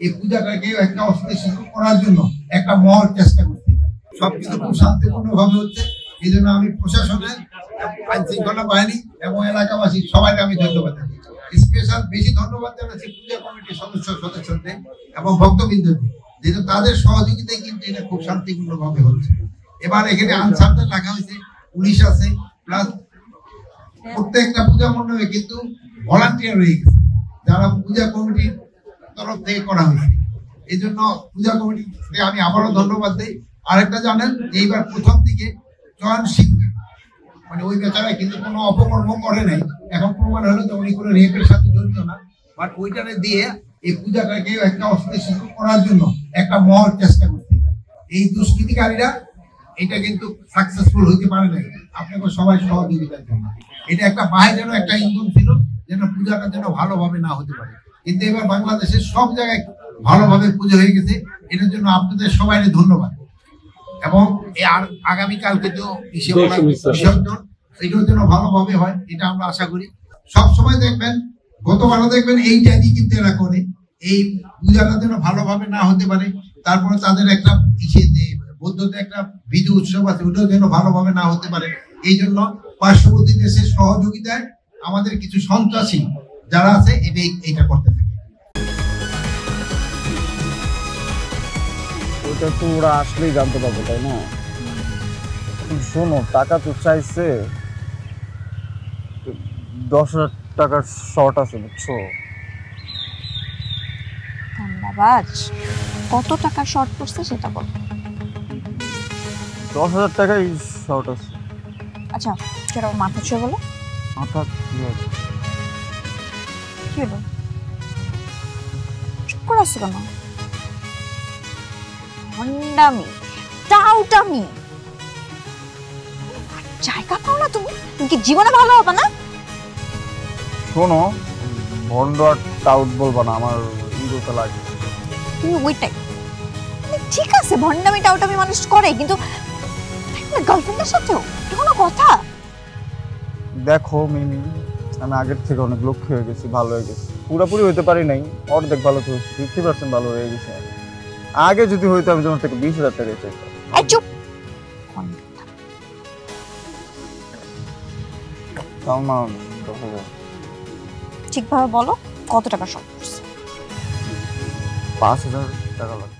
এই পূজাটাকে একটা অস্থিতিশীল করার জন্য একটা মহল চেষ্টা করছে। সবকিছু খুব শান্তিপূর্ণ ভাবে হচ্ছে। এই জন্য আমি প্রশাসনের, আইন শৃঙ্খলা বাহিনী এবং এলাকাবাসী সবাইকে আমি ধন্যবাদ জানাই। স্পেশাল বেশি ধন্যবাদ জানাচ্ছি পূজা কমিটির সদস্যদের এবং ভক্তবৃন্দকে, যেহেতু তাদের সহযোগিতায় কিন্তু এটা খুব শান্তিপূর্ণ ভাবে হচ্ছে। এবার এখানে আনসারদের রাখা হয়েছে, পুলিশ আছে, প্লাস প্রত্যেকটা পূজা মণ্ডপে কিন্তু ভলান্টিয়ার রয়ে গেছে, যারা পূজা কমিটির তরফ থেকে করা হয়েছে। এই জন্য পূজা কমিটিকে আমি আবারও ধন্যবাদ দিই। আরেকটা জানেন, এইবার প্রথম দিকে চয়ন সিং মানে ওই বেচারা কিন্তু কোনো অপকর্ম করে নাই, এখন প্রমাণ হলো যে উনি কোনো রেপের সাথে জড়িত না, বাট ওইটারে দিয়ে এই পূজাটাকে একটা অস্থিতিশীল করার জন্য একটা মহল চেষ্টা করছে। এই দুষ্কৃতিকারীরা এটা কিন্তু সাকসেসফুল হইতে পারে নাই আপনাকে সবাই সহযোগিতার জন্য। এটা একটা বাইরের একটা ইন্ধন ছিল যেন পূজাটা যেন ভালোভাবে না হতে পারে, কিন্তু এবার বাংলাদেশের সব জায়গায় ভালোভাবে পুজো হয়ে গেছে। এটার জন্য আপনাদের সবাই ধন্যবাদ। এবং আগামীকালকে তো বিসর্জন, এটার জন্য ভালোভাবে হয়, এটা আমরা আশা করি। সবসময় দেখবেন, গতবারও দেখবেন এই টাইমই কিন্তু এরা করে, এই পূজাটা যেন ভালোভাবে না হতে পারে। তারপরে তাদের একটা বৌদ্ধদের একটা বিধি উৎসব আছে, ওটাও যেন ভালোভাবে না হতে পারে। এই জন্য পার্শ্ববর্তী দেশের সহযোগিতায় আমাদের কিছু সন্ত্রাসী যারা আছে এইটা করতে থাকে। ওটা তো ওরা আসলেই জানতে পারবে, তাই না? শোনো, টাকা তো চাইছে, 10,000 টাকার শর্ট আছে, বুঝছো? কত টাকার শর্ট পড়ছে সেটা বল। 10,000 টাকাই শর্ট আছে। আচ্ছা, সেটা মাথা ছুঁয়ে বলো। মাথা কি হলো? চুপ করে আসছো কেন? ভণ্ডামি, টাউটামি, জায়গা পাও না তুমি? তুমি কি জীবনে ভালো হবে না? শোনো, ভন্ড আর টাউট বলবা না, আমার ইগোতে লাগে। তুমি ওইটাই ঠিক আছে, ভণ্ডামি টাউটামি মানুষ করে, কিন্তু গার্লফ্রেন্ডের সাথেও কোনো কথা? দেখো মিমি, আমি আগের থেকে অনেক লক্ষ্য হয়ে গেছি, ভালো হয়ে গেছি। পুরোপুরি হইতে পারি নাই, অর্ধেক ভালো তো 50% ভালো হয়ে গেছে। আগে যদি হইতো আমি তোমার থেকে 20,000 টাকা চাইতাম। চুপ। ঠিকভাবে বলো, কত টাকা শর্ট পড়ছে? 5,000 টাকা লাগবে।